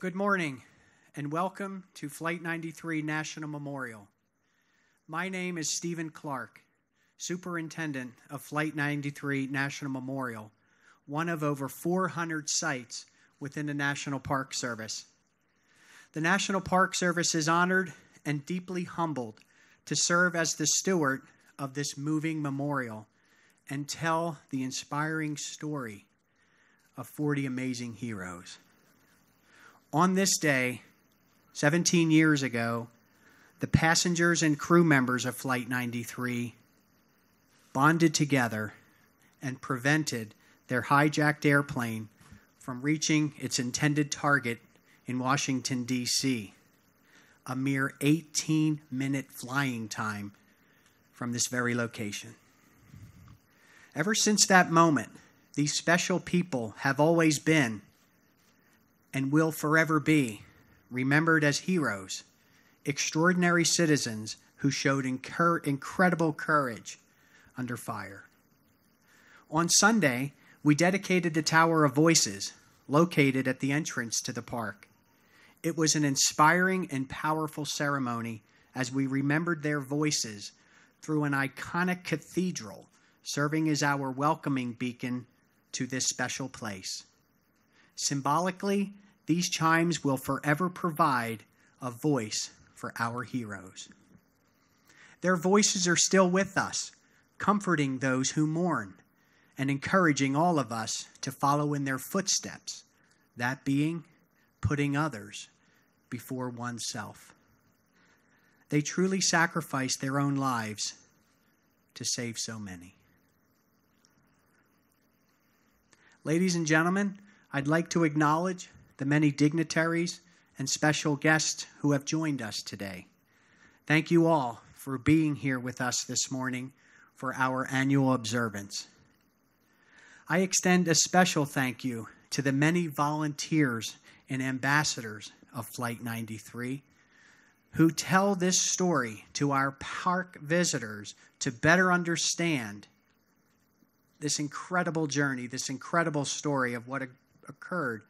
Good morning, and welcome to Flight 93 National Memorial. My name is Stephen Clark, Superintendent of Flight 93 National Memorial, one of over 400 sites within the National Park Service. The National Park Service is honored and deeply humbled to serve as the steward of this moving memorial and tell the inspiring story of 40 amazing heroes. On this day, 17 years ago, the passengers and crew members of Flight 93 bonded together and prevented their hijacked airplane from reaching its intended target in Washington, D.C., a mere 18-minute flying time from this very location. Ever since that moment, these special people have always been and will forever be remembered as heroes, extraordinary citizens who showed incredible courage under fire. On Sunday, we dedicated the Tower of Voices, located at the entrance to the park. It was an inspiring and powerful ceremony as we remembered their voices through an iconic cathedral serving as our welcoming beacon to this special place. Symbolically, these chimes will forever provide a voice for our heroes. Their voices are still with us, comforting those who mourn and encouraging all of us to follow in their footsteps, that being putting others before oneself. They truly sacrificed their own lives to save so many. Ladies and gentlemen, I'd like to acknowledge the many dignitaries and special guests who have joined us today. Thank you all for being here with us this morning for our annual observance. I extend a special thank you to the many volunteers and ambassadors of Flight 93 who tell this story to our park visitors to better understand this incredible journey, this incredible story of what occurred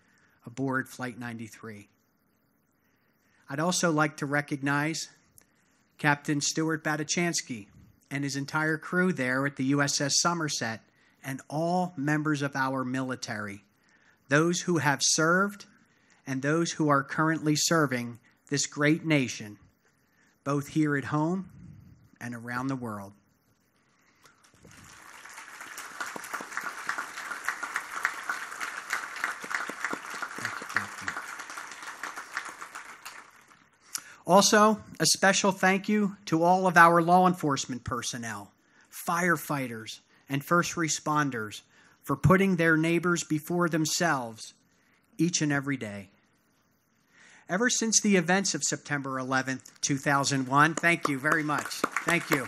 aboard Flight 93. I'd also like to recognize Captain Stuart Batachansky and his entire crew there at the USS Somerset and all members of our military, those who have served and those who are currently serving this great nation, both here at home and around the world. Also, a special thank you to all of our law enforcement personnel, firefighters, and first responders for putting their neighbors before themselves each and every day. Ever since the events of September 11th, 2001, thank you very much. Thank you.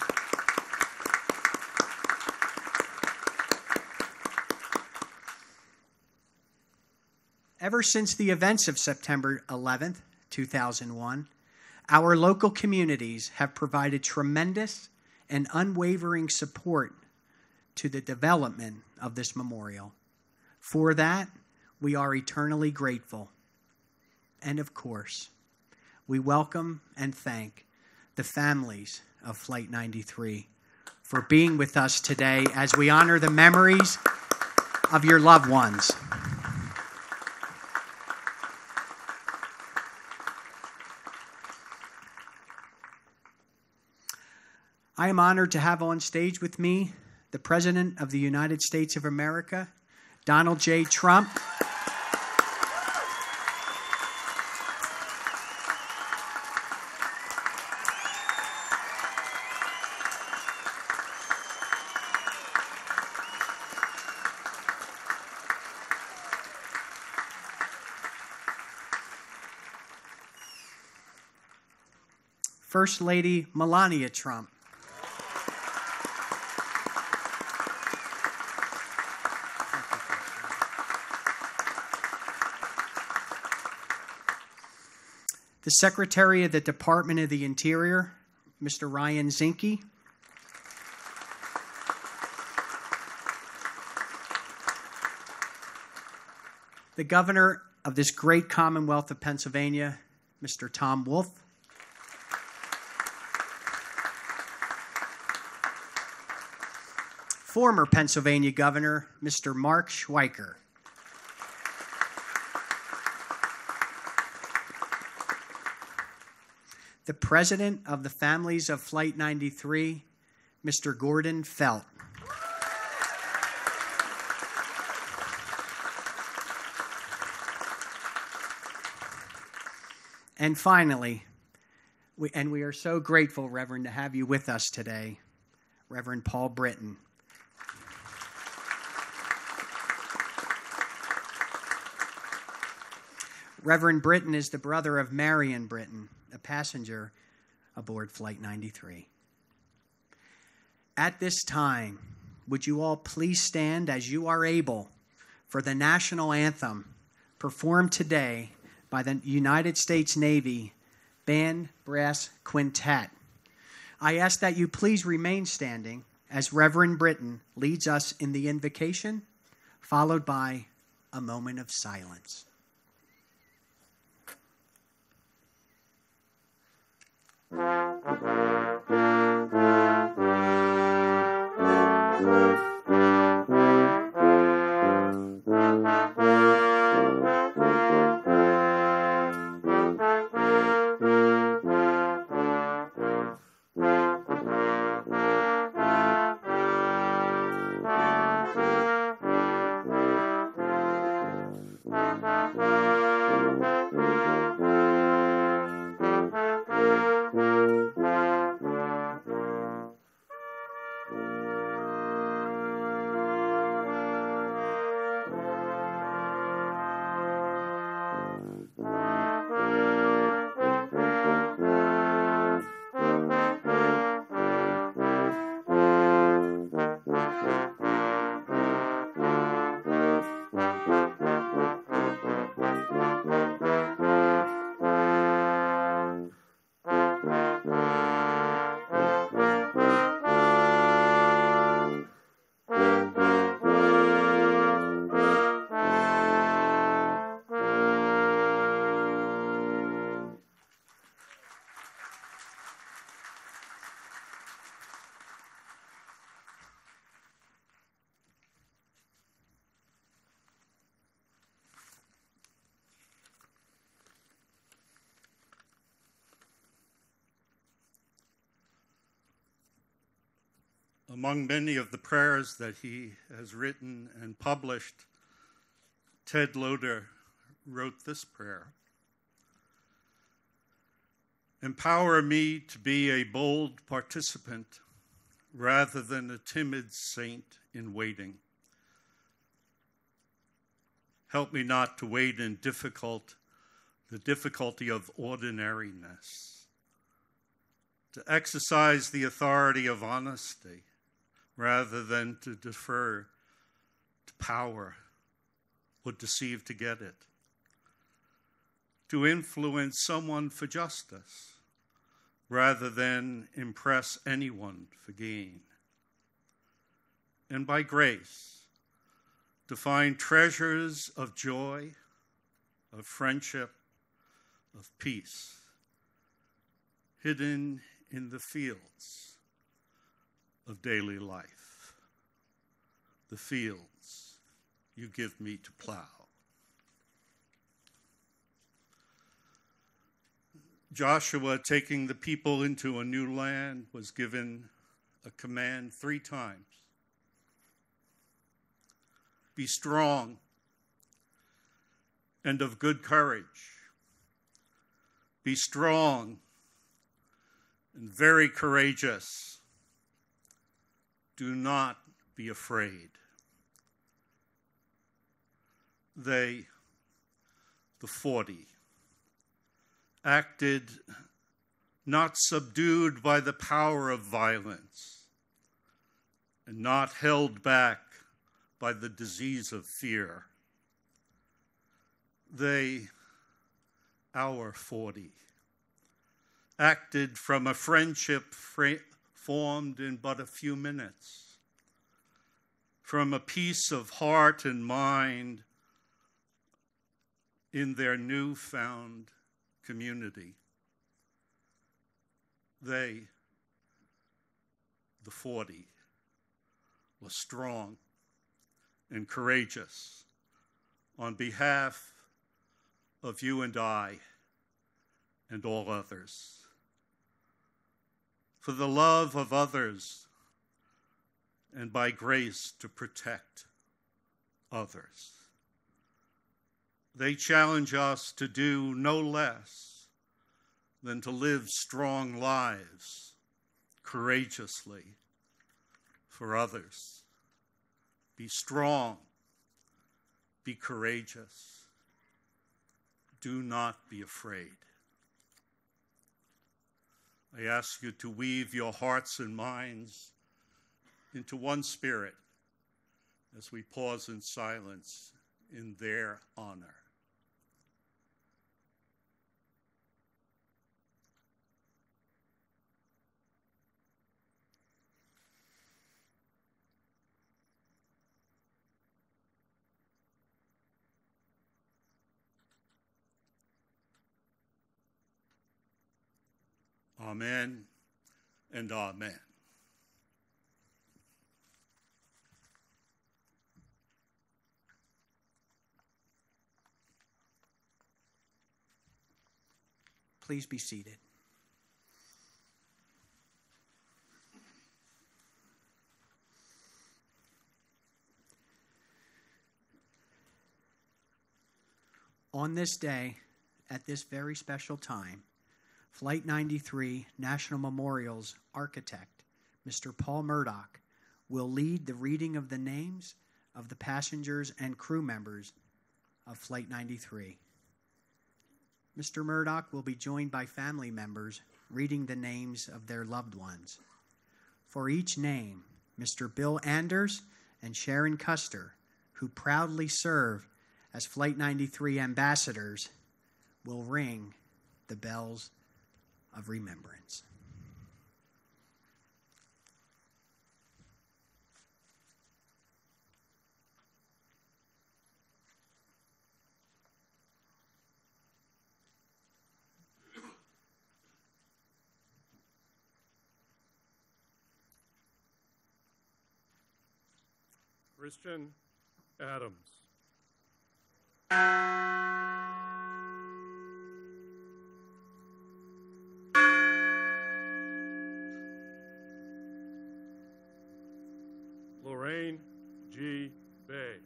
Ever since the events of September 11th, 2001, our local communities have provided tremendous and unwavering support to the development of this memorial. For that, we are eternally grateful. And of course, we welcome and thank the families of Flight 93 for being with us today as we honor the memories of your loved ones. I am honored to have on stage with me the President of the United States of America, Donald J. Trump. First Lady Melania Trump. The Secretary of the Department of the Interior, Mr. Ryan Zinke. The Governor of this great Commonwealth of Pennsylvania, Mr. Tom Wolf. Former Pennsylvania Governor, Mr. Mark Schweiker. The President of the Families of Flight 93, Mr. Gordon Felt. And finally, we are so grateful, Reverend, to have you with us today, Reverend Paul Britton. Reverend Britton is the brother of Marion Britton, a passenger aboard Flight 93. At this time, would you all please stand as you are able for the national anthem performed today by the United States Navy Band Brass Quintet. I ask that you please remain standing as Reverend Britton leads us in the invocation, followed by a moment of silence. Among many of the prayers that he has written and published, Ted Loder wrote this prayer. Empower me to be a bold participant rather than a timid saint in waiting. Help me not to wait in the difficulty of ordinariness, to exercise the authority of honesty, rather than to defer to power or deceive to get it, to influence someone for justice rather than impress anyone for gain, and by grace to find treasures of joy, of friendship, of peace, hidden in the fields of daily life, the fields you give me to plow. Joshua, taking the people into a new land, was given a command 3 times. Be strong and of good courage. Be strong and very courageous. Do not be afraid. They, the 40, acted not subdued by the power of violence and not held back by the disease of fear. They, our 40, acted from a friendship formed in but a few minutes, from a peace of heart and mind in their newfound community. They, the 40, were strong and courageous on behalf of you and I and all others. For the love of others and by grace to protect others. They challenge us to do no less than to live strong lives courageously for others. Be strong, be courageous. Do not be afraid. I ask you to weave your hearts and minds into one spirit as we pause in silence in their honor. Amen and amen. Please be seated. On this day, at this very special time, Flight 93 National Memorial's architect, Mr. Paul Murdoch, will lead the reading of the names of the passengers and crew members of Flight 93. Mr. Murdoch will be joined by family members reading the names of their loved ones. For each name, Mr. Bill Anders and Sharon Custer, who proudly serve as Flight 93 ambassadors, will ring the bells of remembrance. Christian Adams. Lorraine G. Bay.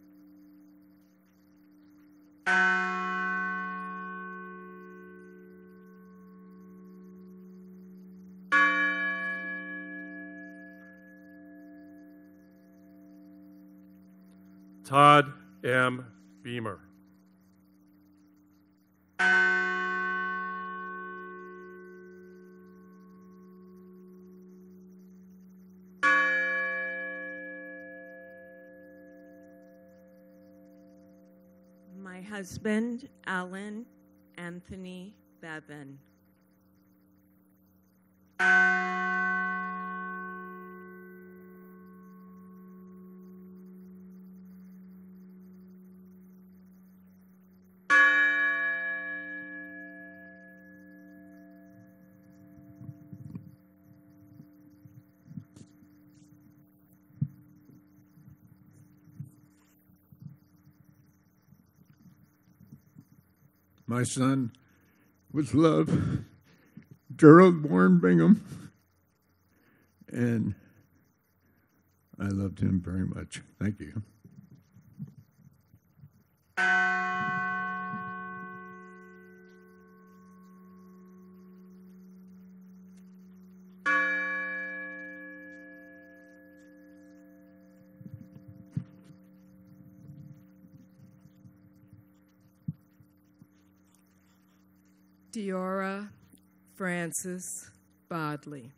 Todd M. Beamer. My husband, Alan Anthony Bevan. My son, with love, Gerald Warren Bingham, and I loved him very much. Thank you. Diora Frances Bodley.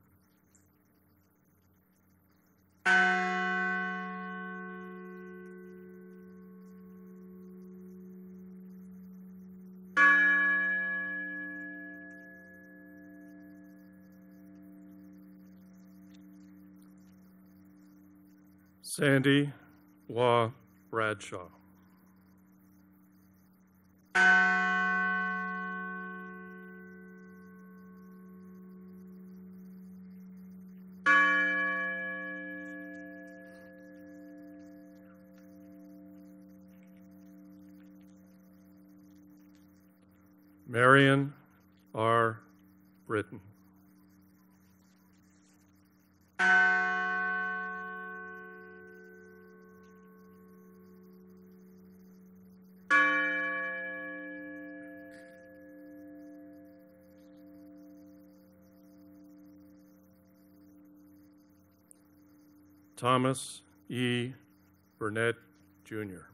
Sandy Law Bradshaw. Marion R. Britton. Thomas E. Burnett, Jr.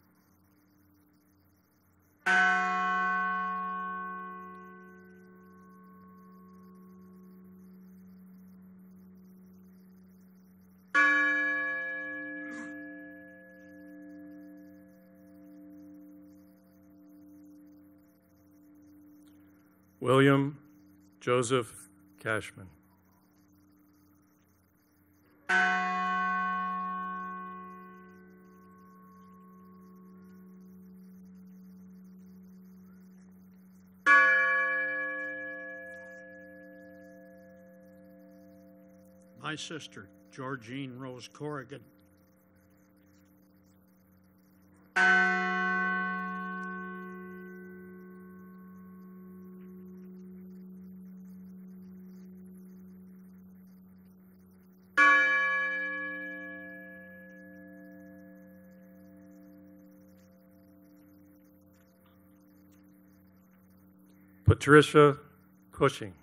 William Joseph Cashman. My sister, Georgine Rose Corrigan. Patricia Cushing.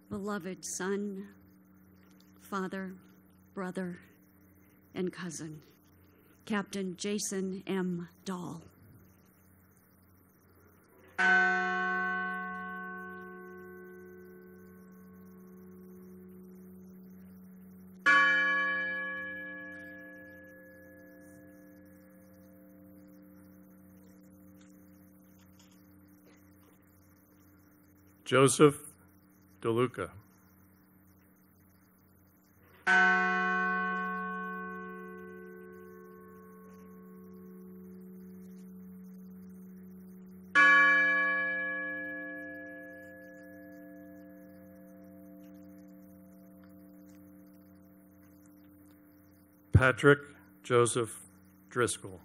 Beloved son, father, brother, and cousin, Captain Jason M. Dahl. Joseph DeLuca. Patrick Joseph Driscoll.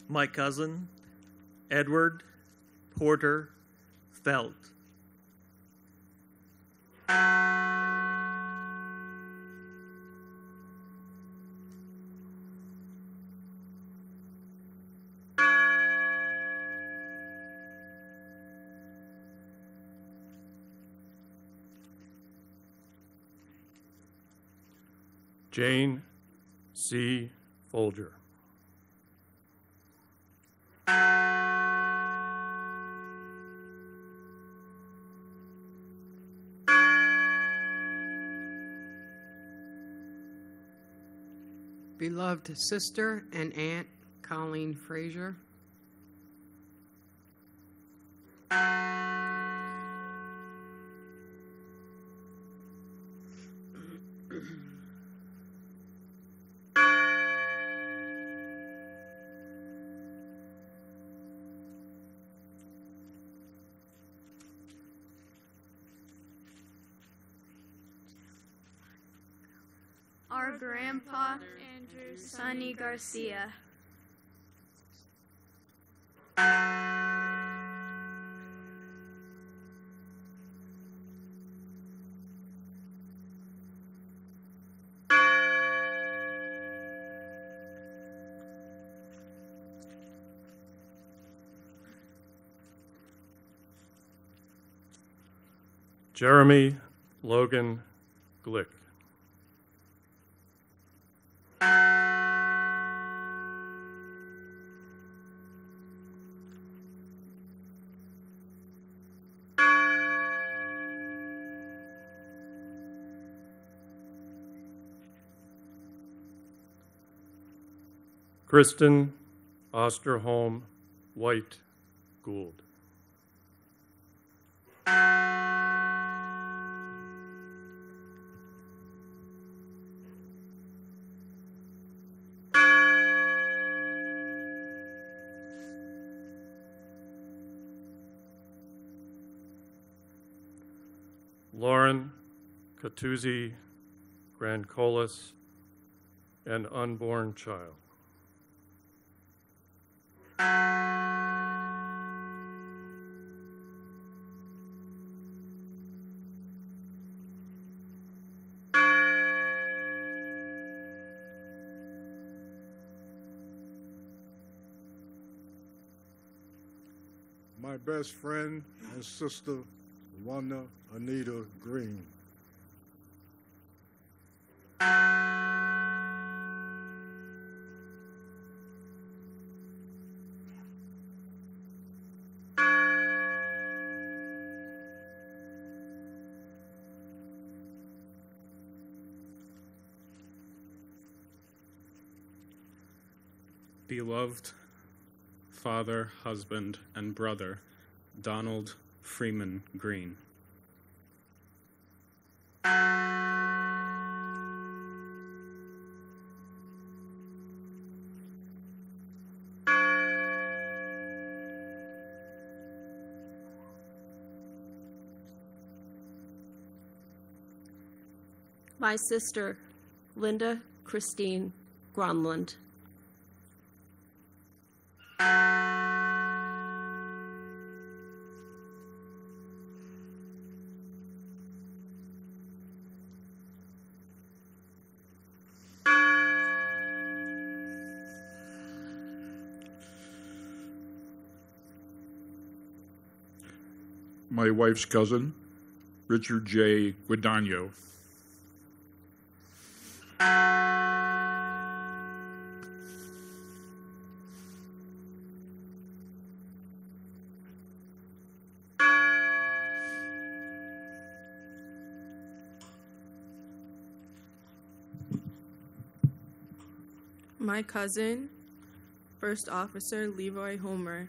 My cousin, Edward Porter Felt. Jane C. Folger. Beloved sister and aunt, Colleen Frazier. Our grandpa, Andrew Sonny Garcia. Jeremy Logan Glick. Kristen Osterholm White Gould. Lauren Catuzzi Grancolis, an unborn child. My best friend and sister, Wanda Anita Green. Beloved father, husband, and brother, Donald Freeman Green. My sister, Linda Christine Gronlund. My wife's cousin, Richard J. Guadagno. My cousin, First Officer Leroy Homer.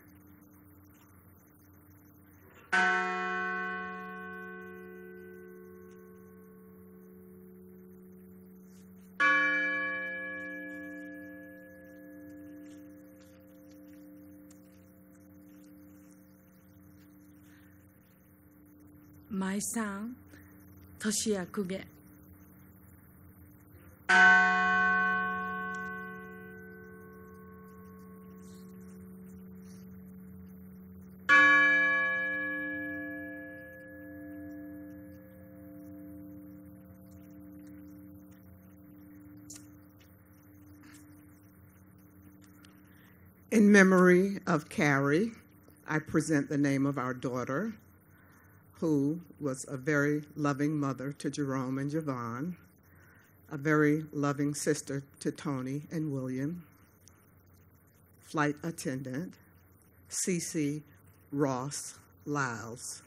My son, Toshiya Kuge. In memory of Carrie, I present the name of our daughter, who was a very loving mother to Jerome and Javon, a very loving sister to Tony and William, flight attendant, Cece Ross Lyles.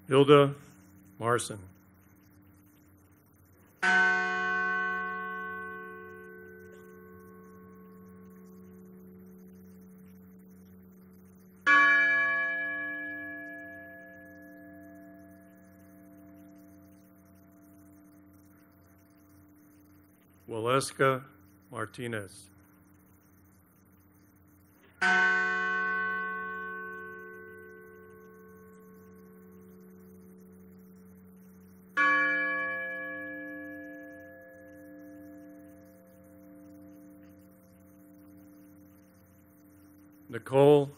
Hilda Marson. Waleska Martinez. Nicole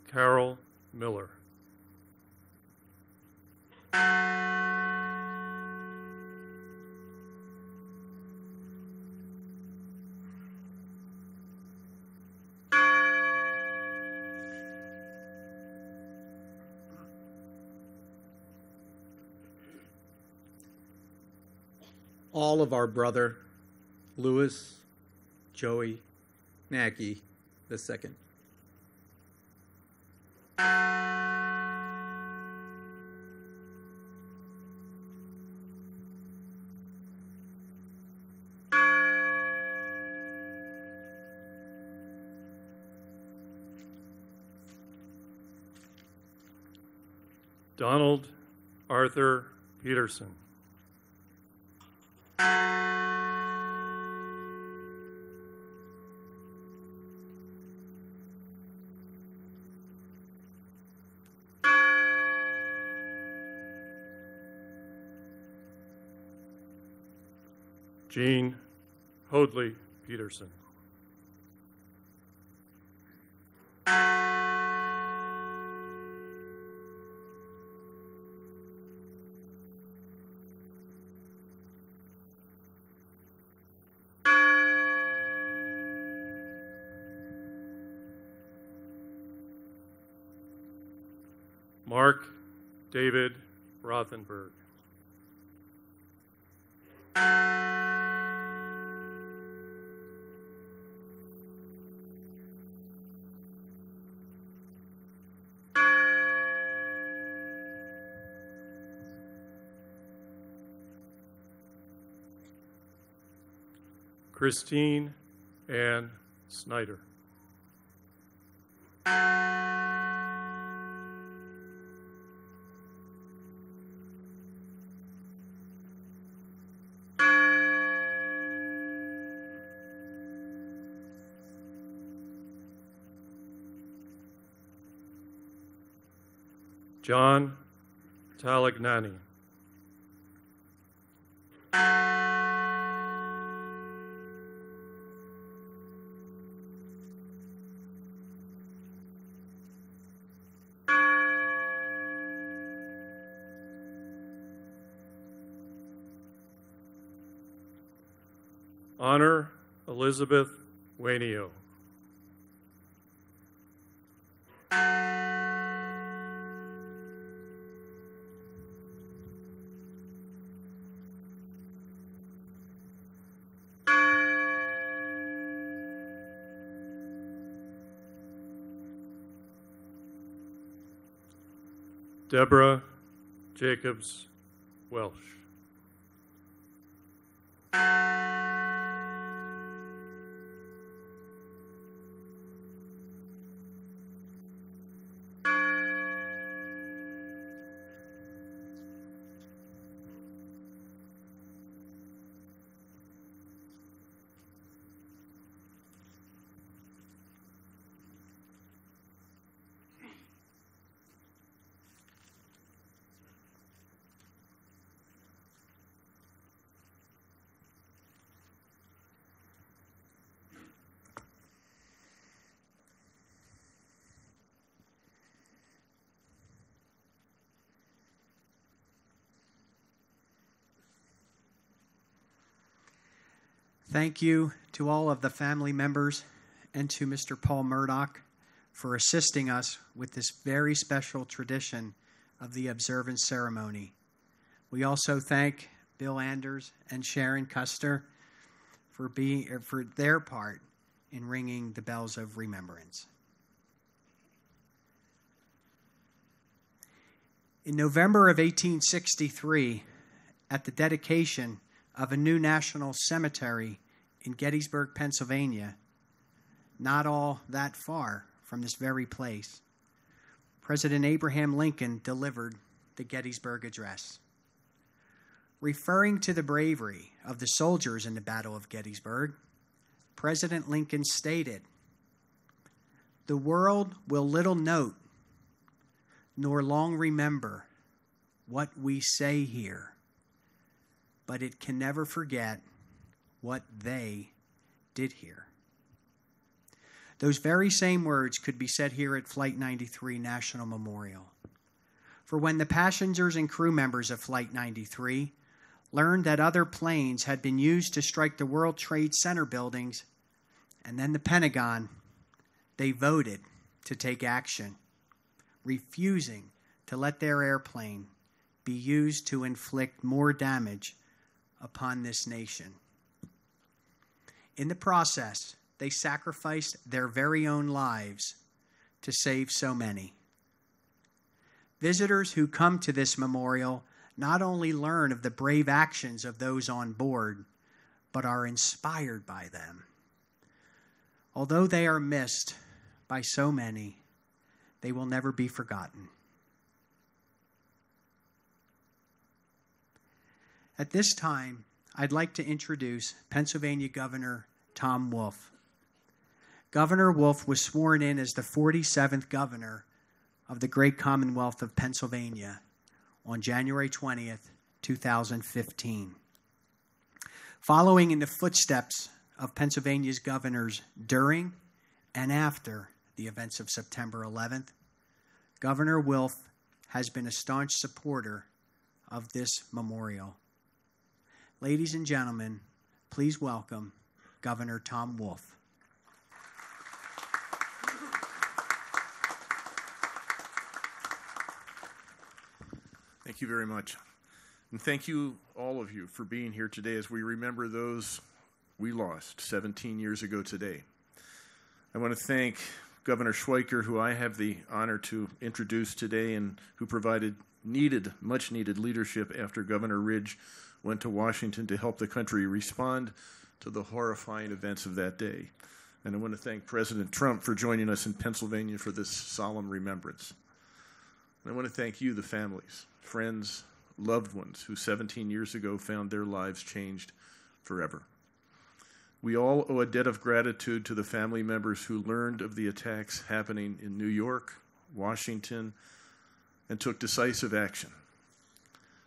Carol Miller. all of our brother, Louis Joey Nagy II. Donald Arthur Peterson. Jean Hoadley Peterson. Mark David Rothenberg. Christine Ann Snyder. John Talagnani. Honor Elizabeth Wainio. Deborah Jacobs Welsh. Thank you to all of the family members and to Mr. Paul Murdoch for assisting us with this very special tradition of the observance ceremony. We also thank Bill Anders and Sharon Custer for their part in ringing the bells of remembrance. In November of 1863, at the dedication of a new national cemetery in Gettysburg, Pennsylvania, not all that far from this very place, President Abraham Lincoln delivered the Gettysburg Address. Referring to the bravery of the soldiers in the Battle of Gettysburg, President Lincoln stated, "The world will little note nor long remember what we say here, but it can never forget what they did here." Those very same words could be said here at Flight 93 National Memorial. For when the passengers and crew members of Flight 93 learned that other planes had been used to strike the World Trade Center buildings and then the Pentagon, they voted to take action, refusing to let their airplane be used to inflict more damage upon this nation. In the process, they sacrificed their very own lives to save so many. Visitors who come to this memorial not only learn of the brave actions of those on board, but are inspired by them. Although they are missed by so many, they will never be forgotten. At this time, I'd like to introduce Pennsylvania Governor Tom Wolf. Governor Wolf was sworn in as the 47th governor of the great Commonwealth of Pennsylvania on January 20th, 2015. Following in the footsteps of Pennsylvania's governors during and after the events of September 11th, Governor Wolf has been a staunch supporter of this memorial. Ladies and gentlemen, please welcome Governor Tom Wolf. Thank you very much. And thank you, all of you, for being here today as we remember those we lost 17 years ago today. I want to thank Governor Schweiker, who I have the honor to introduce today and who provided much needed leadership after Governor Ridge went to Washington to help the country respond to the horrifying events of that day. And I want to thank President Trump for joining us in Pennsylvania for this solemn remembrance. And I want to thank you, the families, friends, loved ones who 17 years ago found their lives changed forever. We all owe a debt of gratitude to the family members who learned of the attacks happening in New York, Washington, and took decisive action.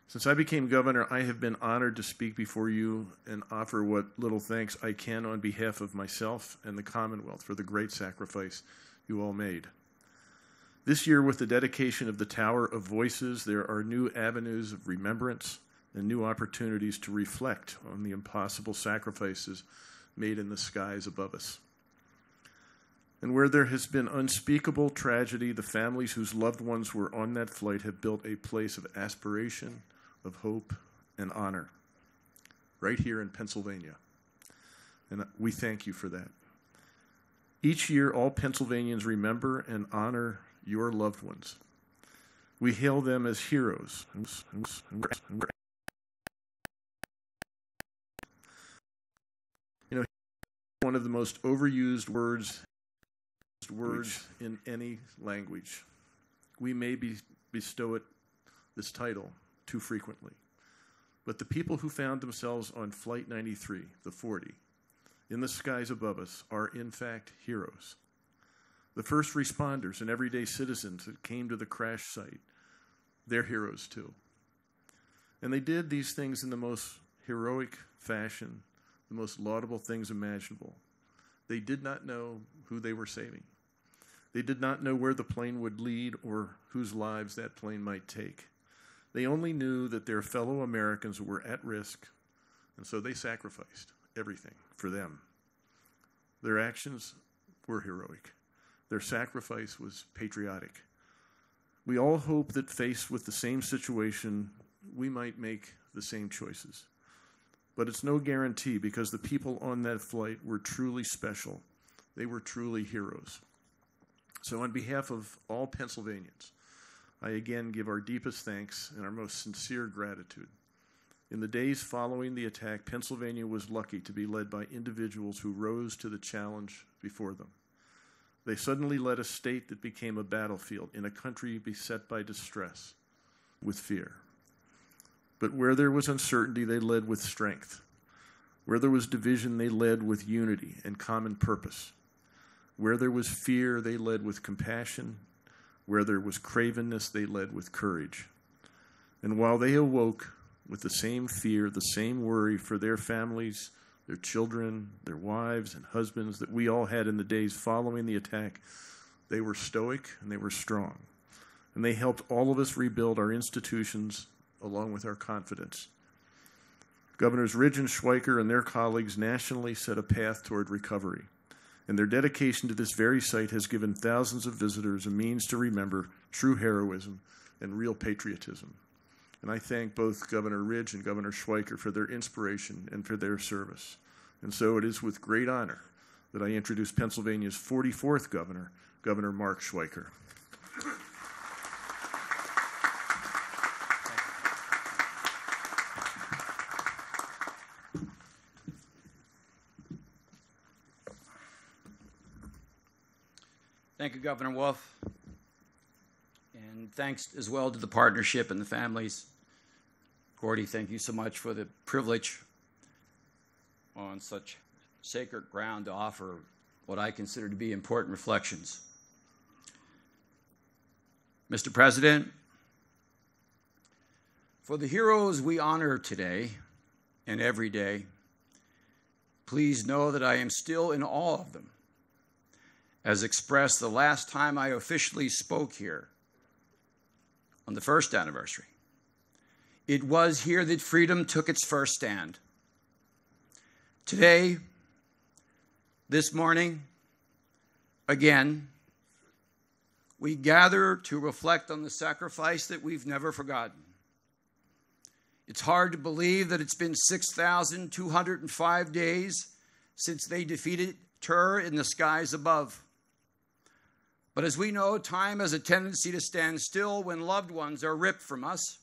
Since I became governor, I have been honored to speak before you and offer what little thanks I can on behalf of myself and the Commonwealth for the great sacrifice you all made. This year, with the dedication of the Tower of Voices, there are new avenues of remembrance and new opportunities to reflect on the impossible sacrifices made in the skies above us. And where there has been unspeakable tragedy, the families whose loved ones were on that flight have built a place of aspiration, of hope, and honor, right here in Pennsylvania. And we thank you for that. Each year, all Pennsylvanians remember and honor your loved ones. We hail them as heroes. You know, one of the most overused words in any language. We may bestow it this title too frequently. But the people who found themselves on Flight 93, the 40, in the skies above us, are in fact heroes. The first responders and everyday citizens that came to the crash site, they're heroes too. And they did these things in the most heroic fashion, the most laudable things imaginable. They did not know who they were saving. They did not know where the plane would lead or whose lives that plane might take. They only knew that their fellow Americans were at risk, and so they sacrificed everything for them. Their actions were heroic. Their sacrifice was patriotic. We all hope that faced with the same situation, we might make the same choices. But it's no guarantee because the people on that flight were truly special. They were truly heroes. So on behalf of all Pennsylvanians, I again give our deepest thanks and our most sincere gratitude. In the days following the attack, Pennsylvania was lucky to be led by individuals who rose to the challenge before them. They suddenly led a state that became a battlefield in a country beset by distress, with fear. But where there was uncertainty, they led with strength. Where there was division, they led with unity and common purpose. Where there was fear, they led with compassion. Where there was cravenness, they led with courage. And while they awoke with the same fear, the same worry for their families, their children, their wives and husbands that we all had in the days following the attack, they were stoic and they were strong. And they helped all of us rebuild our institutions along with our confidence. Governors Ridge and Schweiker and their colleagues nationally set a path toward recovery. And their dedication to this very site has given thousands of visitors a means to remember true heroism and real patriotism. And I thank both Governor Ridge and Governor Schweiker for their inspiration and for their service. And so it is with great honor that I introduce Pennsylvania's 44th governor, Governor Mark Schweiker. Thank you, Governor Wolf. And thanks as well to the partnership and the families. Gordy, thank you so much for the privilege on such sacred ground to offer what I consider to be important reflections. Mr. President, for the heroes we honor today and every day, please know that I am still in awe of them, as expressed the last time I officially spoke here on the first anniversary. It was here that freedom took its first stand. Today, this morning, again, we gather to reflect on the sacrifice that we've never forgotten. It's hard to believe that it's been 6,205 days since they defeated terror in the skies above. But as we know, time has a tendency to stand still when loved ones are ripped from us,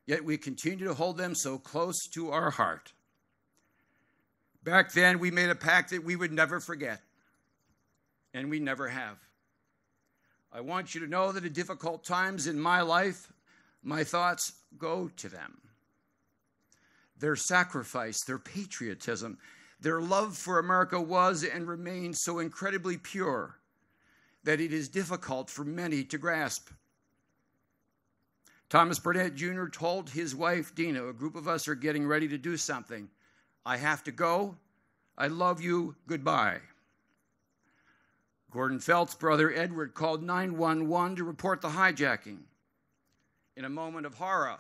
yet we continue to hold them so close to our heart. Back then, we made a pact that we would never forget, and we never have. I want you to know that at difficult times in my life, my thoughts go to them. Their sacrifice, their patriotism, their love for America was and remains so incredibly pure that it is difficult for many to grasp. Thomas Burnett Jr. told his wife, Dina, a group of us are getting ready to do something. I have to go. I love you. Goodbye. Gordon Felt's brother, Edward, called 911 to report the hijacking. In a moment of horror,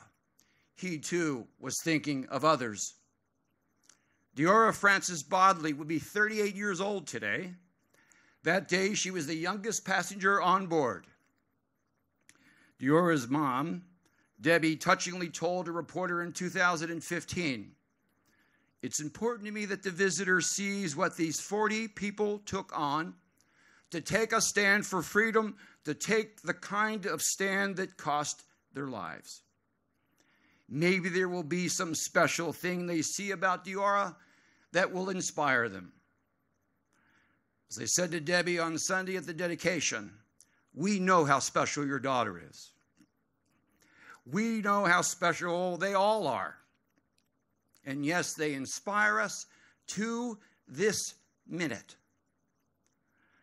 he too was thinking of others. Deora Frances Bodley would be 38 years old today. That day, she was the youngest passenger on board. Deora's mom, Debbie, touchingly told a reporter in 2015, "It's important to me that the visitor sees what these 40 people took on to take a stand for freedom, to take the kind of stand that cost their lives. Maybe there will be some special thing they see about Deora that will inspire them." As I said to Debbie on Sunday at the dedication, we know how special your daughter is. We know how special they all are. And yes, they inspire us to this minute.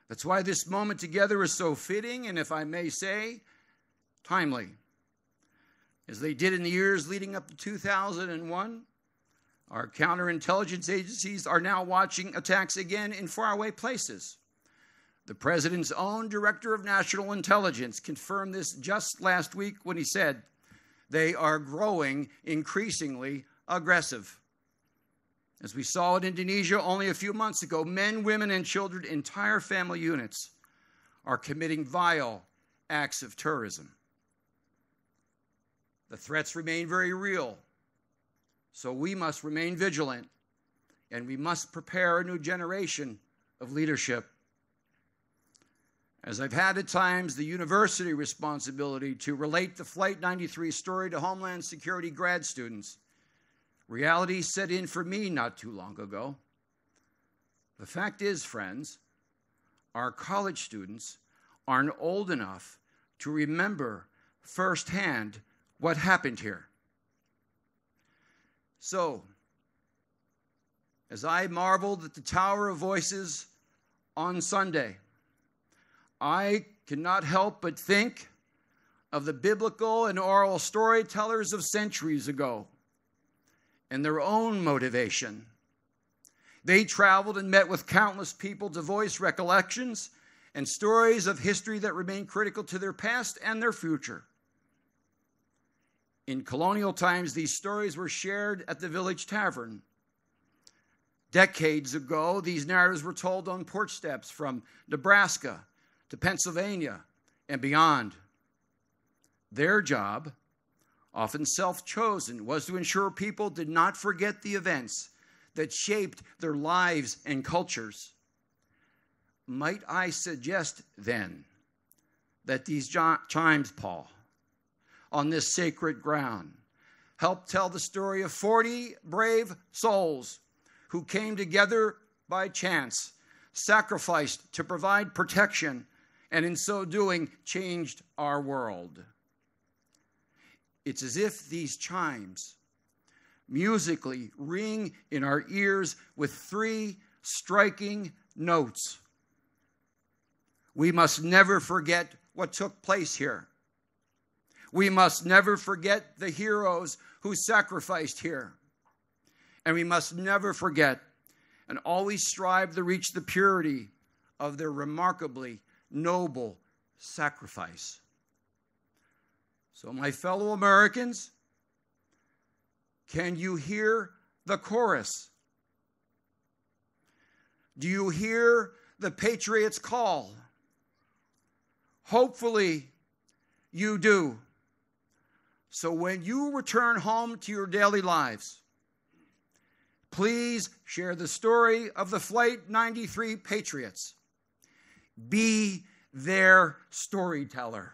That's why this moment together is so fitting and, if I may say, timely. As they did in the years leading up to 2001, our counterintelligence agencies are now watching attacks again in faraway places. The president's own director of national intelligence confirmed this just last week when he said they are growing increasingly aggressive. As we saw in Indonesia only a few months ago, men, women, and children, entire family units, are committing vile acts of terrorism. The threats remain very real. So we must remain vigilant, and we must prepare a new generation of leadership. As I've had at times the university responsibility to relate the Flight 93 story to Homeland Security grad students, reality set in for me not too long ago. The fact is, friends, our college students aren't old enough to remember firsthand what happened here. So, as I marveled at the Tower of Voices on Sunday, I cannot help but think of the biblical and oral storytellers of centuries ago and their own motivation. They traveled and met with countless people to voice recollections and stories of history that remain critical to their past and their future. In colonial times, these stories were shared at the village tavern. Decades ago, these narratives were told on porch steps from Nebraska to Pennsylvania and beyond. Their job often self-chosen, was to ensure people did not forget the events that shaped their lives and cultures. Might I suggest, then, that these chimes, Paul, on this sacred ground, help tell the story of 40 brave souls who came together by chance, sacrificed to provide protection, and in so doing, changed our world. It's as if these chimes musically ring in our ears with 3 striking notes. We must never forget what took place here. We must never forget the heroes who sacrificed here. And we must never forget and always strive to reach the purity of their remarkably noble sacrifice. So, my fellow Americans, can you hear the chorus? Do you hear the patriot's call? Hopefully, you do. So when you return home to your daily lives, please share the story of the Flight 93 Patriots. Be their storyteller.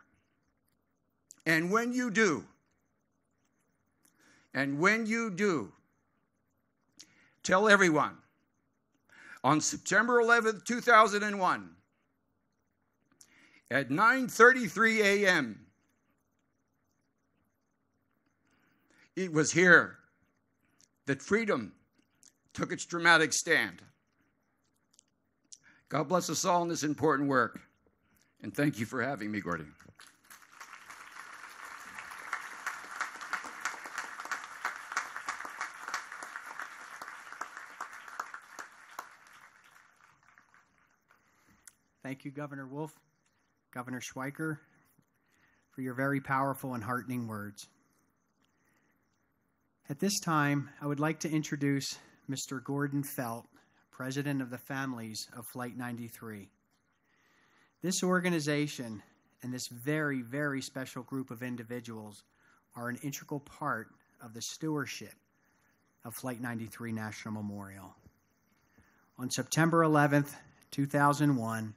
And when you do, tell everyone on September 11th, 2001, at 9:33 a.m., it was here that freedom took its dramatic stand. God bless us all in this important work. And thank you for having me, Gordon. Thank you, Governor Wolf, Governor Schweiker, for your very powerful and heartening words. At this time, I would like to introduce Mr. Gordon Felt, President of the Families of Flight 93. This organization and this very, very special group of individuals are an integral part of the stewardship of Flight 93 National Memorial. On September 11th, 2001,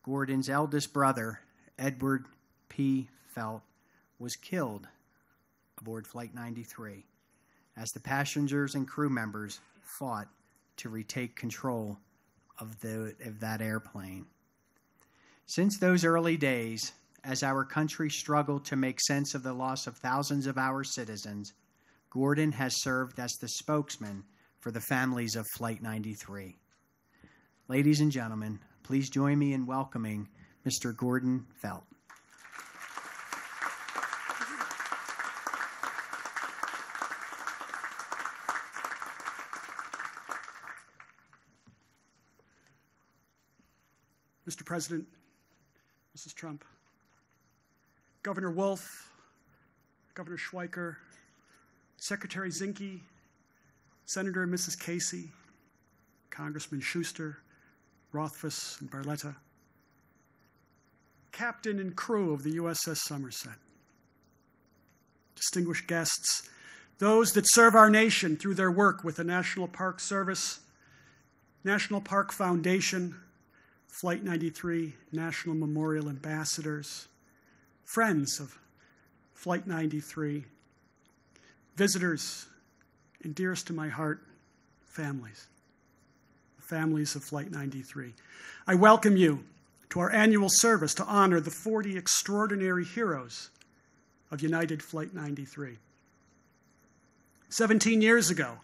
Gordon's eldest brother, Edward P. Felt, was killed aboard Flight 93 as the passengers and crew members fought to retake control of that airplane. Since those early days, as our country struggled to make sense of the loss of thousands of our citizens, Gordon has served as the spokesman for the families of Flight 93. Ladies and gentlemen, please join me in welcoming Mr. Gordon Felt. Mr. President, Mrs. Trump, Governor Wolf, Governor Schweiker, Secretary Zinke, Senator and Mrs. Casey, Congressman Schuster, Rothfuss, and Barletta, captain and crew of the USS Somerset, distinguished guests, those that serve our nation through their work with the National Park Service, National Park Foundation, Flight 93 National Memorial Ambassadors, friends of Flight 93, visitors, and dearest to my heart, families of Flight 93. I welcome you to our annual service to honor the 40 extraordinary heroes of United Flight 93. 17 years ago,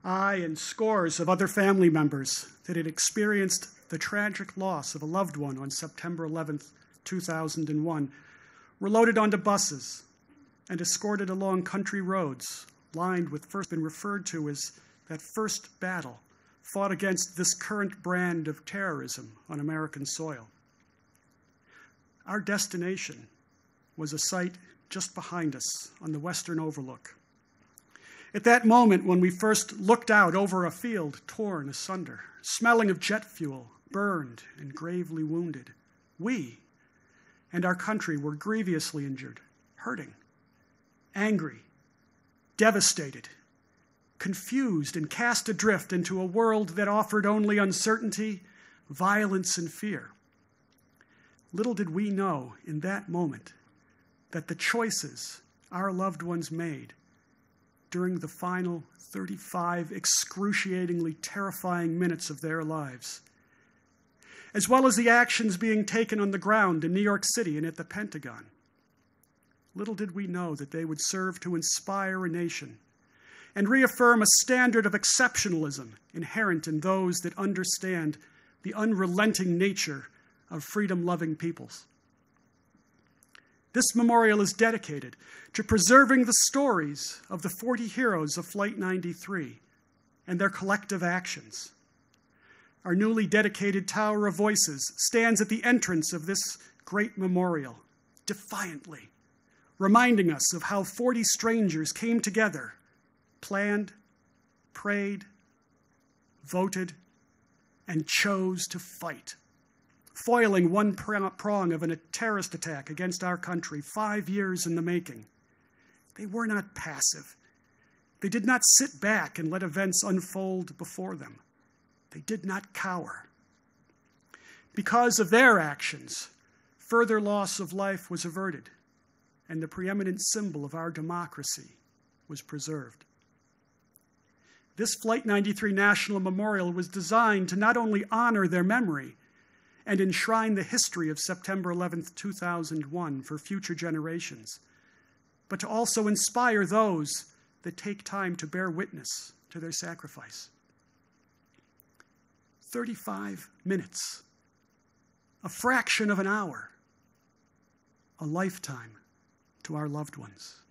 I and scores of other family members that had experienced the tragic loss of a loved one on September 11th, 2001, were loaded onto buses and escorted along country roads lined with first been referred to as that first battle fought against this current brand of terrorism on American soil. Our destination was a site just behind us on the Western Overlook. At that moment, when we first looked out over a field torn asunder, smelling of jet fuel, burned and gravely wounded, we and our country were grievously injured, hurting, angry, devastated, confused, and cast adrift into a world that offered only uncertainty, violence, and fear. Little did we know in that moment that the choices our loved ones made during the final 35 excruciatingly terrifying minutes of their lives, as well as the actions being taken on the ground in New York City and at the Pentagon, little did we know that they would serve to inspire a nation and reaffirm a standard of exceptionalism inherent in those that understand the unrelenting nature of freedom-loving peoples. This memorial is dedicated to preserving the stories of the 40 heroes of Flight 93 and their collective actions. Our newly dedicated Tower of Voices stands at the entrance of this great memorial, defiantly, reminding us of how 40 strangers came together, planned, prayed, voted, and chose to fight, foiling one prong of a terrorist attack against our country 5 years in the making. They were not passive. They did not sit back and let events unfold before them. They did not cower. Because of their actions, further loss of life was averted, and the preeminent symbol of our democracy was preserved. This Flight 93 National Memorial was designed to not only honor their memory and enshrine the history of September 11th, 2001 for future generations, but to also inspire those that take time to bear witness to their sacrifice. 35 minutes, a fraction of an hour, a lifetime to our loved ones.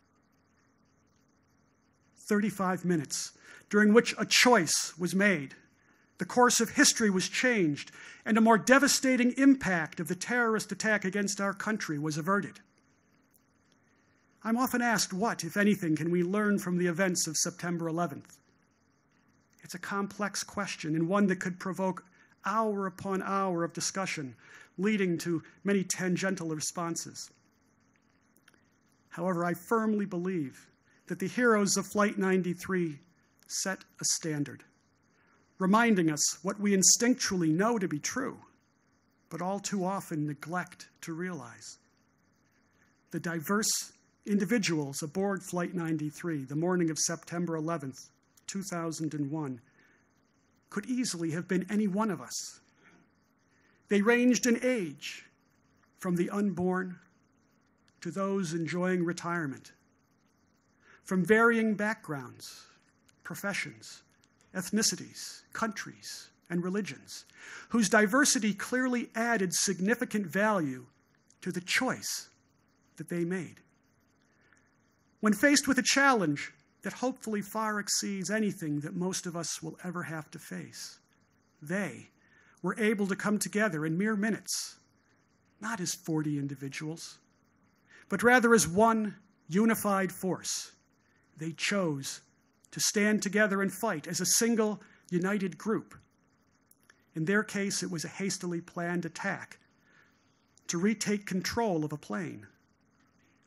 35 minutes during which a choice was made, the course of history was changed, and a more devastating impact of the terrorist attack against our country was averted. I'm often asked what, if anything, can we learn from the events of September 11th? It's a complex question, and one that could provoke hour upon hour of discussion, leading to many tangential responses. However, I firmly believe that the heroes of Flight 93 set a standard, reminding us what we instinctually know to be true, but all too often neglect to realize. The diverse individuals aboard Flight 93 the morning of September 11th, 2001, could easily have been any one of us. They ranged in age, from the unborn to those enjoying retirement, from varying backgrounds, professions, ethnicities, countries, and religions, whose diversity clearly added significant value to the choice that they made. When faced with a challenge that hopefully far exceeds anything that most of us will ever have to face, they were able to come together in mere minutes, not as 40 individuals, but rather as one unified force. They chose to stand together and fight as a single, united group. In their case, it was a hastily planned attack to retake control of a plane.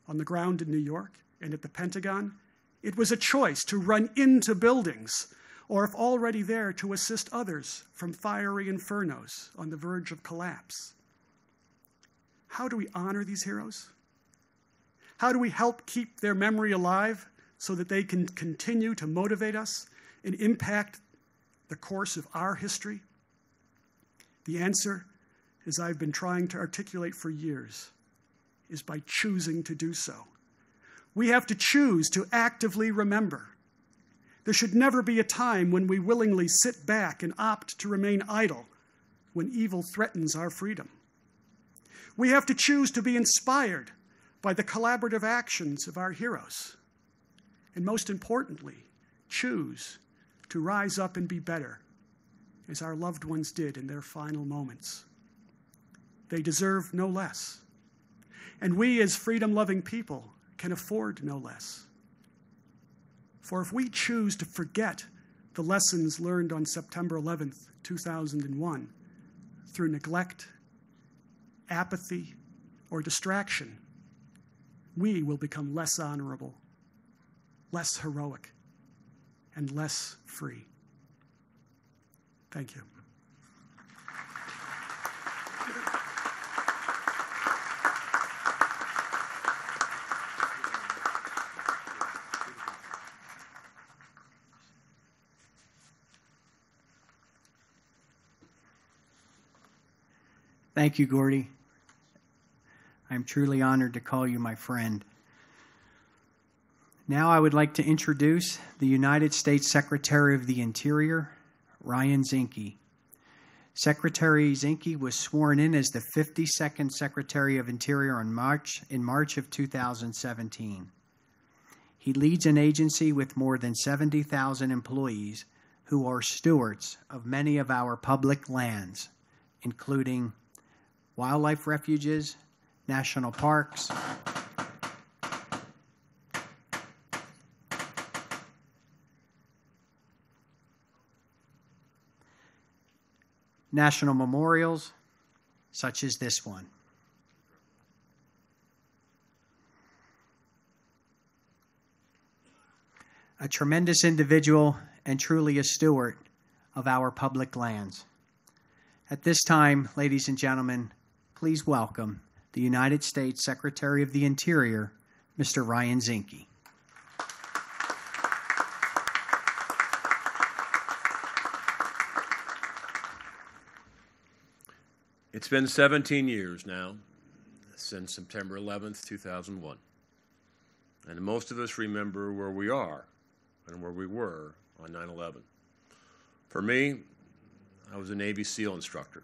On the ground in New York and at the Pentagon, it was a choice to run into buildings, or if already there, to assist others from fiery infernos on the verge of collapse. How do we honor these heroes? How do we help keep their memory alive so that they can continue to motivate us and impact the course of our history? The answer, as I've been trying to articulate for years, is by choosing to do so. We have to choose to actively remember. There should never be a time when we willingly sit back and opt to remain idle when evil threatens our freedom. We have to choose to be inspired by the collaborative actions of our heroes. And most importantly, choose to rise up and be better, as our loved ones did in their final moments. They deserve no less. And we, as freedom-loving people, can afford no less. For if we choose to forget the lessons learned on September 11th, 2001, through neglect, apathy, or distraction, we will become less honorable less heroic, and less free. Thank you. Thank you, Gordy. I'm truly honored to call you my friend. Now I would like to introduce the United States Secretary of the Interior, Ryan Zinke. Secretary Zinke was sworn in as the 52nd Secretary of Interior in March of 2017. He leads an agency with more than 70,000 employees who are stewards of many of our public lands, including wildlife refuges, national parks, national memorials, such as this one. A tremendous individual and truly a steward of our public lands. At this time, ladies and gentlemen, please welcome the United States Secretary of the Interior, Mr. Ryan Zinke. It's been 17 years now since September 11th, 2001. And most of us remember where we are and where we were on 9/11. For me, I was a Navy SEAL instructor.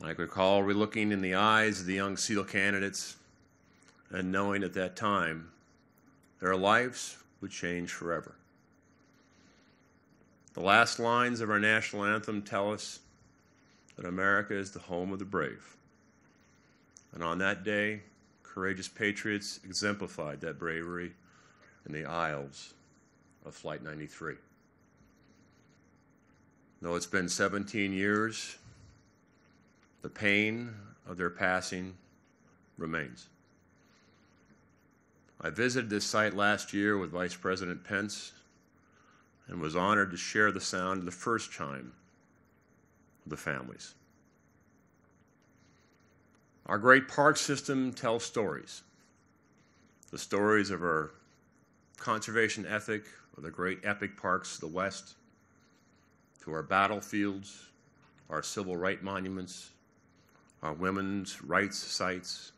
I recall looking in the eyes of the young SEAL candidates and knowing at that time their lives would change forever. The last lines of our national anthem tell us that America is the home of the brave. And on that day, courageous patriots exemplified that bravery in the aisles of Flight 93. Though it's been 17 years, the pain of their passing remains. I visited this site last year with Vice President Pence and was honored to share the sound of the first chime of the families. Our great park system tells stories. The stories of our conservation ethic, of the great epic parks of the West, to our battlefields, our civil rights monuments, our women's rights sites,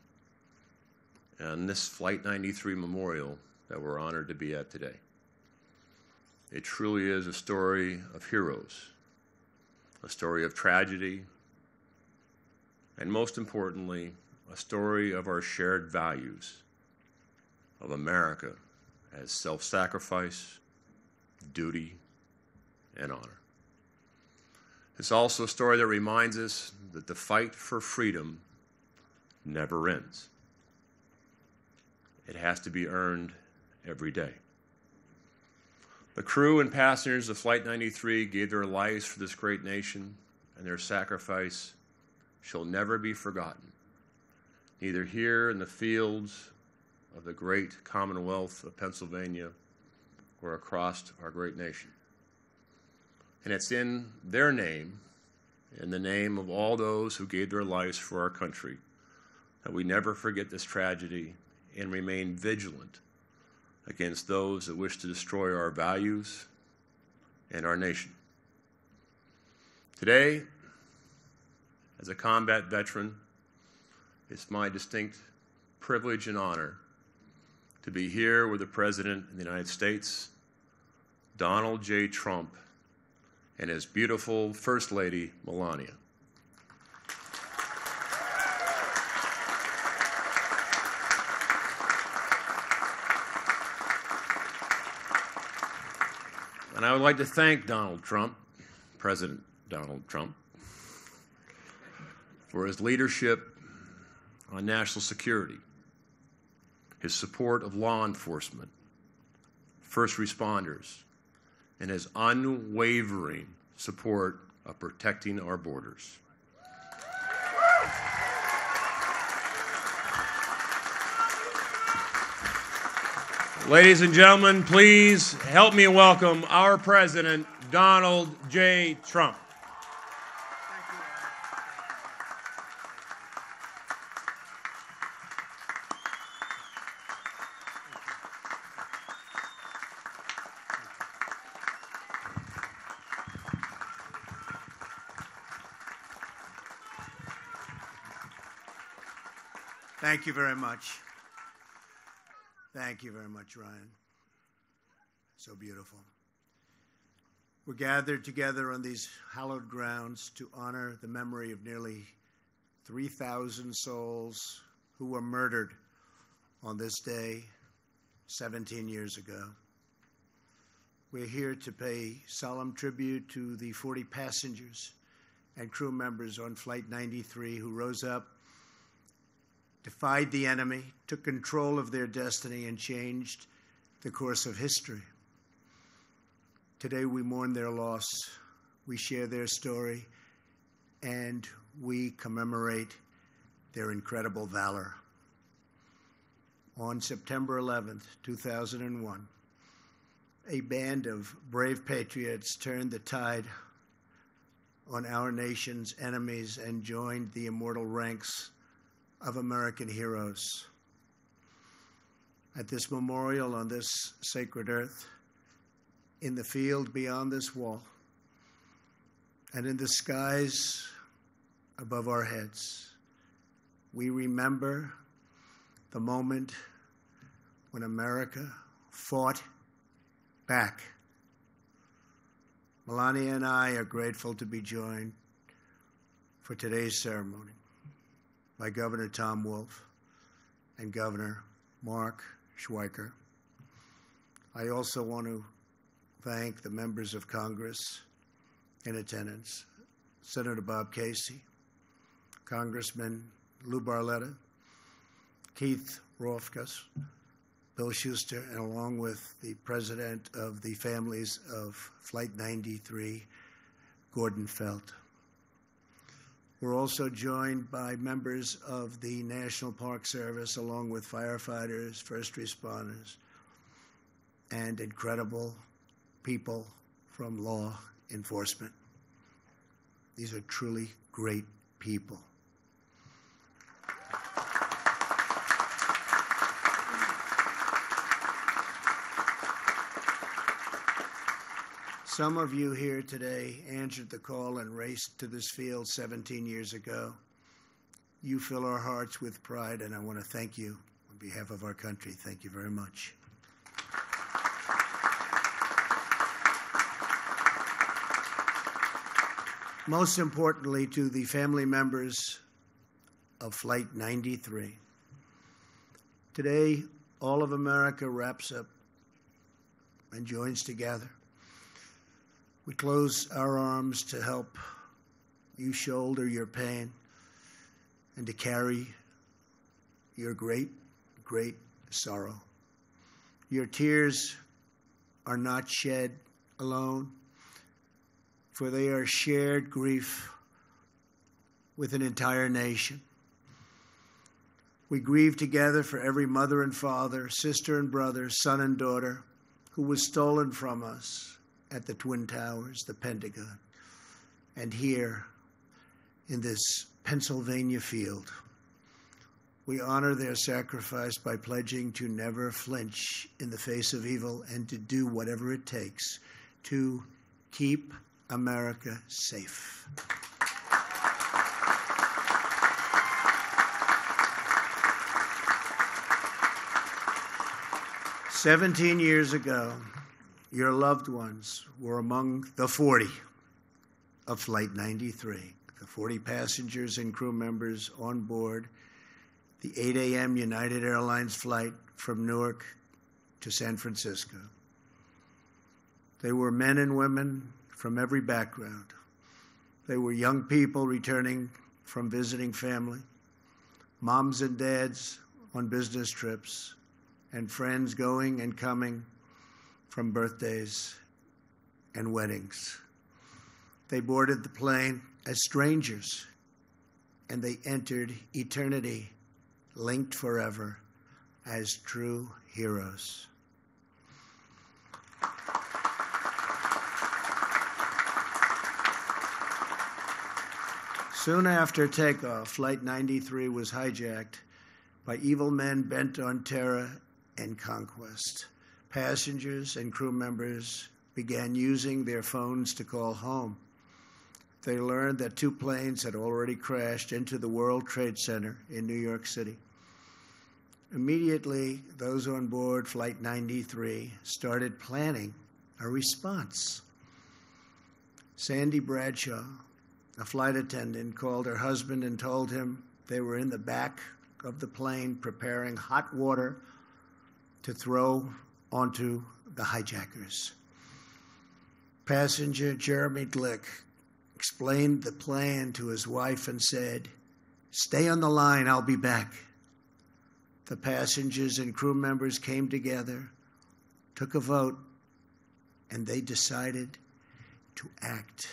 and this Flight 93 memorial that we're honored to be at today. It truly is a story of heroes, a story of tragedy, and most importantly, a story of our shared values of America as self-sacrifice, duty, and honor. It's also a story that reminds us that the fight for freedom never ends. It has to be earned every day. The crew and passengers of Flight 93 gave their lives for this great nation, and their sacrifice shall never be forgotten, neither here in the fields of the great Commonwealth of Pennsylvania or across our great nation. And it's in their name, in the name of all those who gave their lives for our country, that we never forget this tragedy and remain vigilant against those that wish to destroy our values and our nation. Today, as a combat veteran, it's my distinct privilege and honor to be here with the President of the United States, Donald J. Trump, and his beautiful First Lady, Melania. And I would like to thank Donald Trump, President Donald Trump, for his leadership on national security, his support of law enforcement, first responders, and his unwavering support of protecting our borders. Ladies and gentlemen, please help me welcome our President, Donald J. Trump. Thank you very much. Thank you very much, Ryan. So beautiful. We're gathered together on these hallowed grounds to honor the memory of nearly 3,000 souls who were murdered on this day 17 years ago. We're here to pay solemn tribute to the 40 passengers and crew members on Flight 93 who rose up, defied the enemy, took control of their destiny, and changed the course of history. Today we mourn their loss, we share their story, and we commemorate their incredible valor. On September 11th, 2001, a band of brave patriots turned the tide on our nation's enemies and joined the immortal ranks of American heroes. At this memorial on this sacred earth, in the field beyond this wall, and in the skies above our heads, we remember the moment when America fought back. Melania and I are grateful to be joined for today's ceremony by Governor Tom Wolf and Governor Mark Schweiker. I also want to thank the members of Congress in attendance, Senator Bob Casey, Congressman Lou Barletta, Keith Rothfuss, Bill Schuster, and along with the president of the families of Flight 93, Gordon Felt. We're also joined by members of the National Park Service, along with firefighters, first responders, and incredible people from law enforcement. These are truly great people. Some of you here today answered the call and raced to this field 17 years ago. You fill our hearts with pride, and I want to thank you on behalf of our country. Thank you very much. Most importantly, to the family members of Flight 93. Today, all of America wraps up and joins together. We close our arms to help you shoulder your pain and to carry your great, great sorrow. Your tears are not shed alone, for they are shared grief with an entire nation. We grieve together for every mother and father, sister and brother, son and daughter who was stolen from us at the Twin Towers, the Pentagon, and here in this Pennsylvania field. We honor their sacrifice by pledging to never flinch in the face of evil and to do whatever it takes to keep America safe. "17 years ago, your loved ones were among the 40 of Flight 93, the 40 passengers and crew members on board the 8 a.m. United Airlines flight from Newark to San Francisco. They were men and women from every background. They were young people returning from visiting family, moms and dads on business trips, and friends going and coming from birthdays and weddings. They boarded the plane as strangers, and they entered eternity, linked forever as true heroes. Soon after takeoff, Flight 93 was hijacked by evil men bent on terror and conquest. Passengers and crew members began using their phones to call home. They learned that 2 planes had already crashed into the World Trade Center in New York City. Immediately, those on board Flight 93 started planning a response. Sandy Bradshaw, a flight attendant, called her husband and told him they were in the back of the plane preparing hot water to throw onto the hijackers. Passenger Jeremy Glick explained the plan to his wife and said, "Stay on the line, I'll be back." The passengers and crew members came together, took a vote, and they decided to act.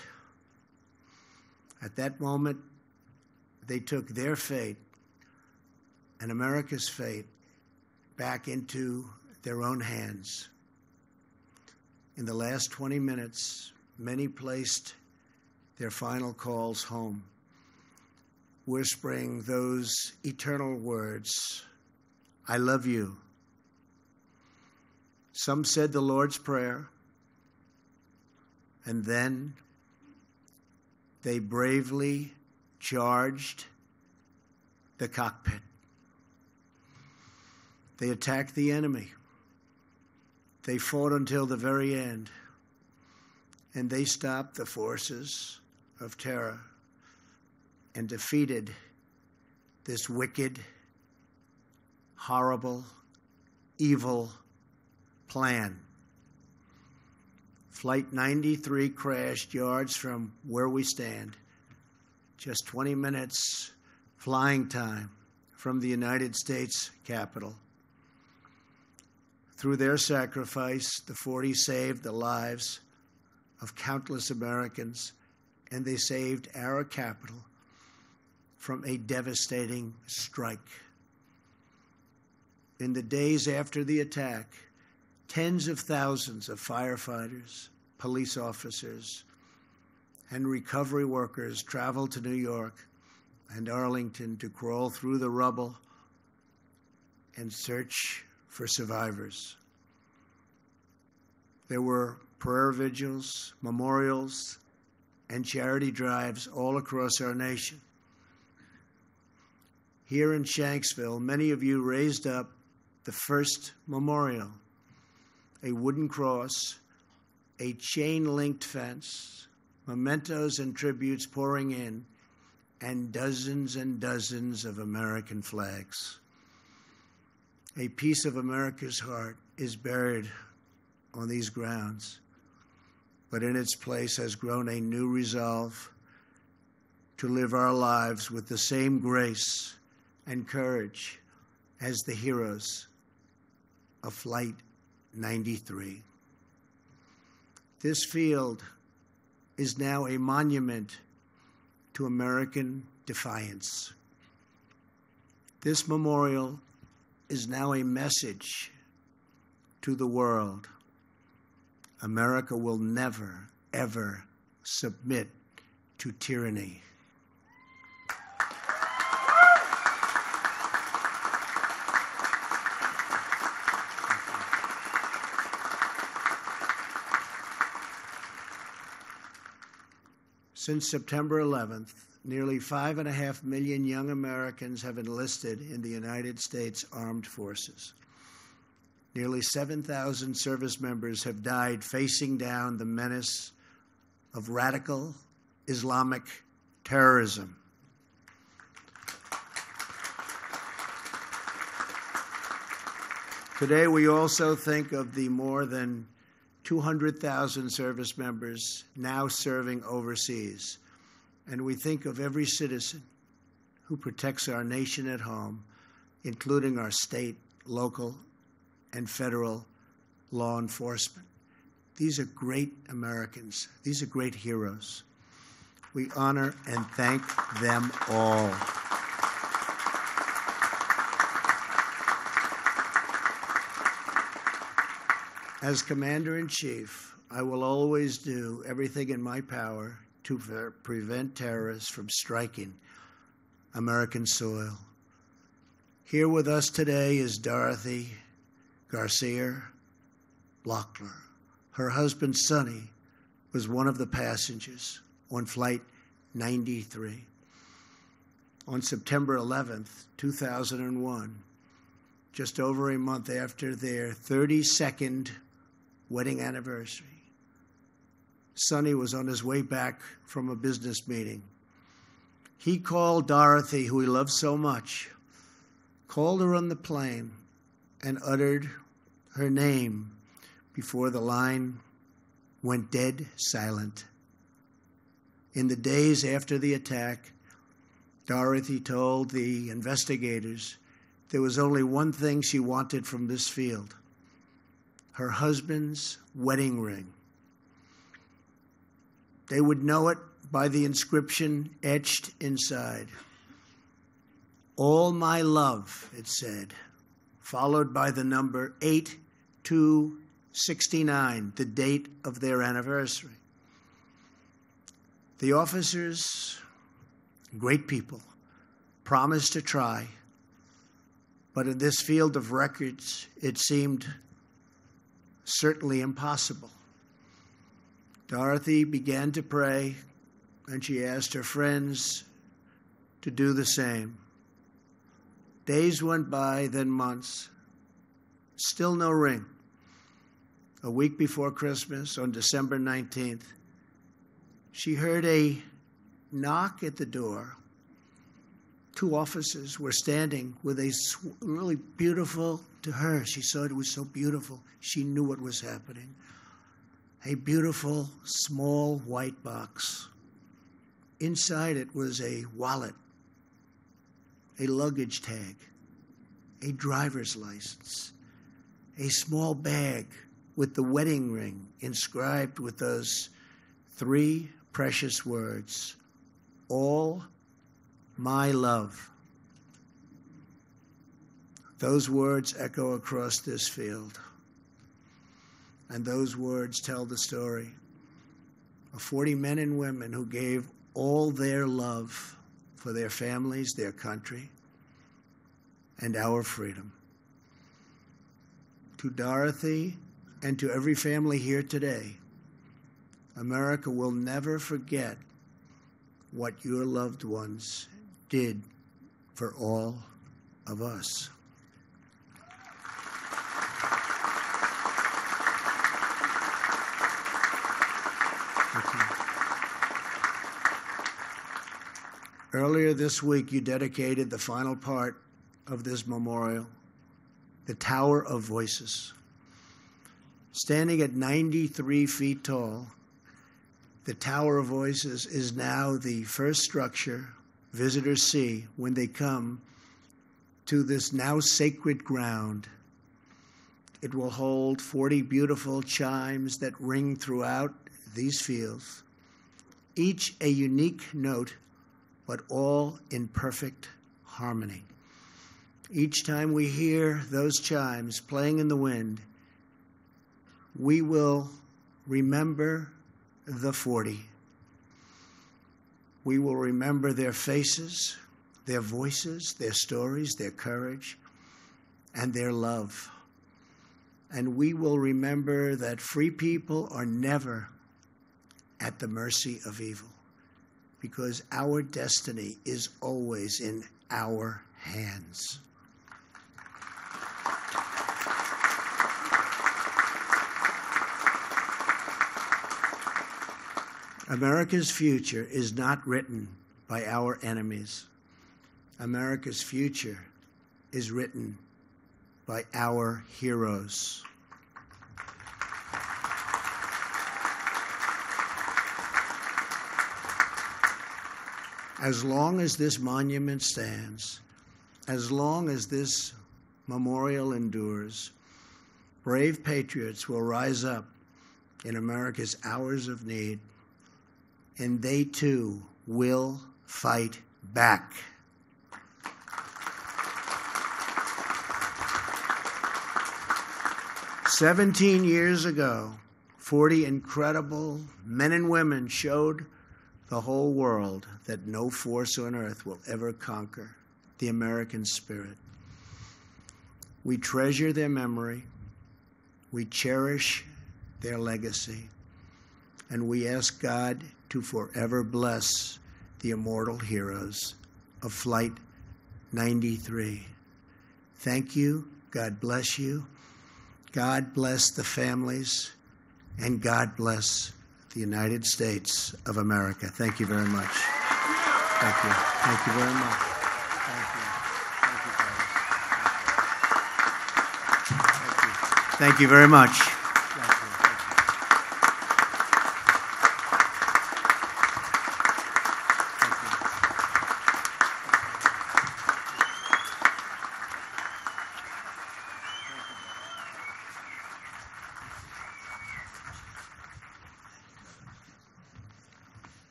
At that moment, they took their fate and America's fate back into their own hands. In the last 20 minutes, many placed their final calls home, whispering those eternal words, "I love you." Some said the Lord's Prayer, and then they bravely charged the cockpit. They attacked the enemy. They fought until the very end, and they stopped the forces of terror and defeated this wicked, horrible, evil plan. Flight 93 crashed yards from where we stand, just 20 minutes flying time from the United States Capitol. Through their sacrifice, the 40 saved the lives of countless Americans, and they saved our capital from a devastating strike. In the days after the attack, tens of thousands of firefighters, police officers, and recovery workers traveled to New York and Arlington to crawl through the rubble and search for survivors. There were prayer vigils, memorials, and charity drives all across our nation. Here in Shanksville, many of you raised up the first memorial, a wooden cross, a chain-linked fence, mementos and tributes pouring in, and dozens of American flags. A piece of America's heart is buried on these grounds, but in its place has grown a new resolve to live our lives with the same grace and courage as the heroes of Flight 93. This field is now a monument to American defiance. This memorial is now a message to the world. America will never, ever submit to tyranny. Since September 11th, nearly 5.5 million young Americans have enlisted in the United States Armed Forces. Nearly 7,000 service members have died facing down the menace of radical Islamic terrorism. Today, we also think of the more than 200,000 service members now serving overseas. And we think of every citizen who protects our nation at home, including our state, local, and federal law enforcement. These are great Americans. These are great heroes. We honor and thank them all. As Commander-in-Chief, I will always do everything in my power to prevent terrorists from striking American soil. Here with us today is Dorothy Garcia Blockler. Her husband, Sonny, was one of the passengers on Flight 93. On September 11th, 2001, just over a month after their 32nd wedding anniversary, Sonny was on his way back from a business meeting. He called Dorothy, who he loved so much, called her on the plane and uttered her name before the line went dead silent. In the days after the attack, Dorothy told the investigators there was only one thing she wanted from this field: her husband's wedding ring. They would know it by the inscription etched inside. "All my love," it said, followed by the number 8269, the date of their anniversary. The officers, great people, promised to try, but in this field of records, it seemed certainly impossible. Dorothy began to pray, and she asked her friends to do the same. Days went by, then months. Still no ring. A week before Christmas, on December 19th, she heard a knock at the door. Two officers were standing with a really beautiful, to her, she saw it was so beautiful, she knew what was happening. A beautiful, small white box. Inside it was a wallet, a luggage tag, a driver's license, a small bag with the wedding ring inscribed with those three precious words: "All my love." Those words echo across this field. And those words tell the story of 40 men and women who gave all their love for their families, their country, and our freedom. To Dorothy and to every family here today, America will never forget what your loved ones did for all of us. Earlier this week, you dedicated the final part of this memorial, the Tower of Voices. Standing at 93 feet tall, the Tower of Voices is now the first structure visitors see when they come to this now sacred ground. It will hold 40 beautiful chimes that ring throughout these fields, each a unique note, but all in perfect harmony. Each time we hear those chimes playing in the wind, we will remember the 40. We will remember their faces, their voices, their stories, their courage, and their love. And we will remember that free people are never at the mercy of evil, because our destiny is always in our hands. America's future is not written by our enemies. America's future is written by our heroes. As long as this monument stands, as long as this memorial endures, brave patriots will rise up in America's hours of need, and they too will fight back. "17 years ago, 40 incredible men and women showed the whole world that no force on earth will ever conquer the American spirit. We treasure their memory, we cherish their legacy, and we ask God to forever bless the immortal heroes of Flight 93. Thank you. God bless you. God bless the families, and God bless the United States of America. Thank you very much. Thank you. Thank you very much. Thank you very much.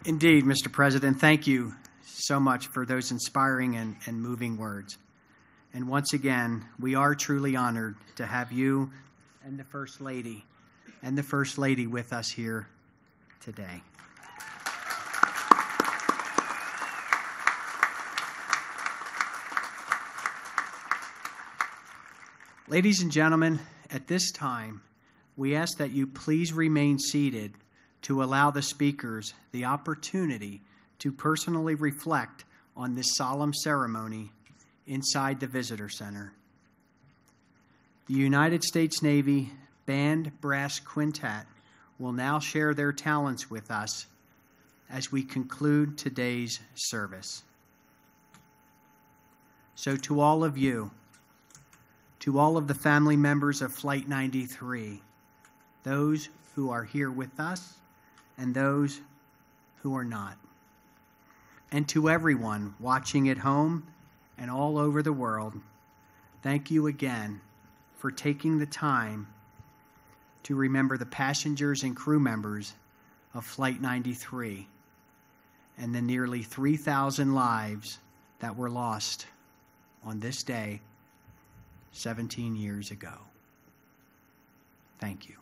Indeed, Mr. President, thank you so much for those inspiring and moving words. And once again, we are truly honored to have you and the First Lady with us here today. Ladies and gentlemen, at this time, we ask that you please remain seated to allow the speakers the opportunity to personally reflect on this solemn ceremony inside the Visitor Center. The United States Navy Band Brass Quintet will now share their talents with us as we conclude today's service. So to all of you, to all of the family members of Flight 93, those who are here with us and those who are not, and to everyone watching at home and all over the world, thank you again for taking the time to remember the passengers and crew members of Flight 93 and the nearly 3,000 lives that were lost on this day 17 years ago. Thank you.